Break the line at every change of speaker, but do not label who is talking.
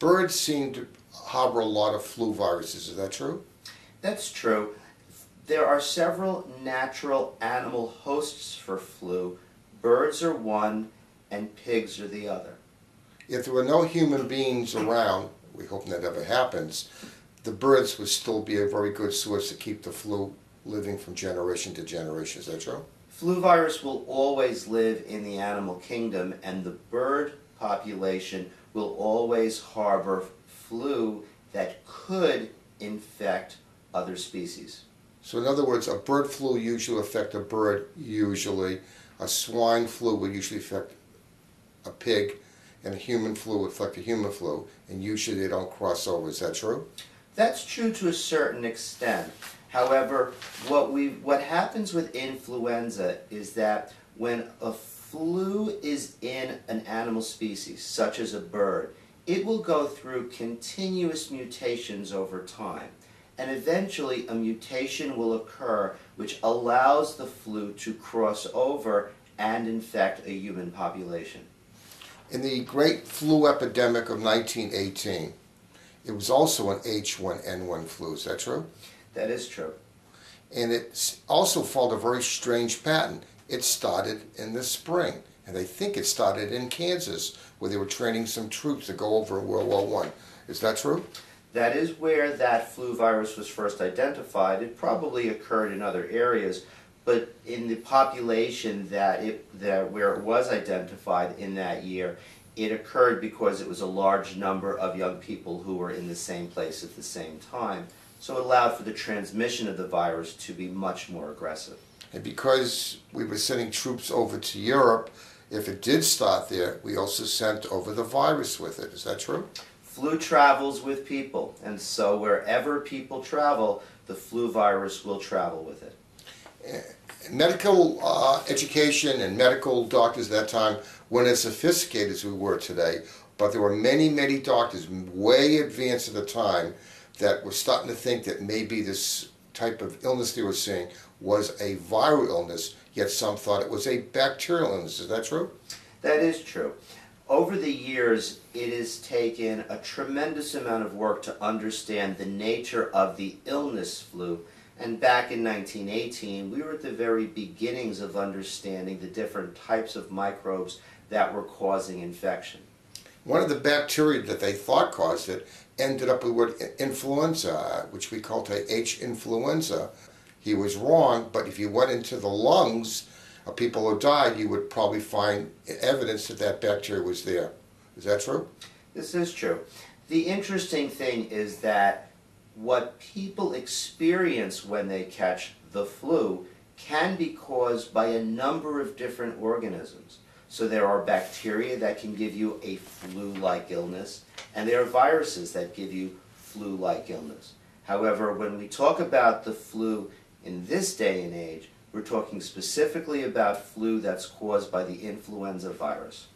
birds seem to harbor a lot of flu viruses. Is that true?
That's true. There are several natural animal hosts for flu. Birds are one, and pigs are the other.
If there were no human beings around, we hope that never happens, the birds would still be a very good source to keep the flu living from generation to generation. Is that true?
Flu virus will always live in the animal kingdom, and the bird population will always harbor flu that could infect other species.
So in other words, a bird flu usually affect a bird usually, a swine flu would usually affect a pig, and a human flu would affect a human flu, and usually they don't cross over. Is that true?
That's true to a certain extent. However, what happens with influenza is that when a flu is in an animal species, such as a bird, it will go through continuous mutations over time. And eventually a mutation will occur which allows the flu to cross over and infect a human population.
In the great flu epidemic of 1918, it was also an H1N1 flu. Is that true?
That is true.
And it also followed a very strange pattern. It started in the spring, and they think it started in Kansas, where they were training some troops to go over in World War I. Is that true?
That is where that flu virus was first identified. It probably occurred in other areas, but in the population where it was identified in that year, it occurred because it was a large number of young people who were in the same place at the same time. So it allowed for the transmission of the virus to be much more aggressive.
And because we were sending troops over to Europe, if it did start there, we also sent over the virus with it. Is that true?
Flu travels with people, and so wherever people travel, the flu virus will travel with it.
Medical education and medical doctors at that time weren't as sophisticated as we were today, but there were many, many doctors way advanced at the time that were starting to think that maybe this type of illness they were seeing was a viral illness, yet some thought it was a bacterial illness. Is that true?
That is true. Over the years, it has taken a tremendous amount of work to understand the nature of the illness flu. And back in 1918, we were at the very beginnings of understanding the different types of microbes that were causing infection.
One of the bacteria that they thought caused it ended up with the word influenza, which we call today H. influenza. He was wrong, but if you went into the lungs of people who died, you would probably find evidence that that bacteria was there. Is that true?
This is true. The interesting thing is that what people experience when they catch the flu can be caused by a number of different organisms. So there are bacteria that can give you a flu-like illness, and there are viruses that give you flu-like illness. However, when we talk about the flu in this day and age, we're talking specifically about flu that's caused by the influenza virus.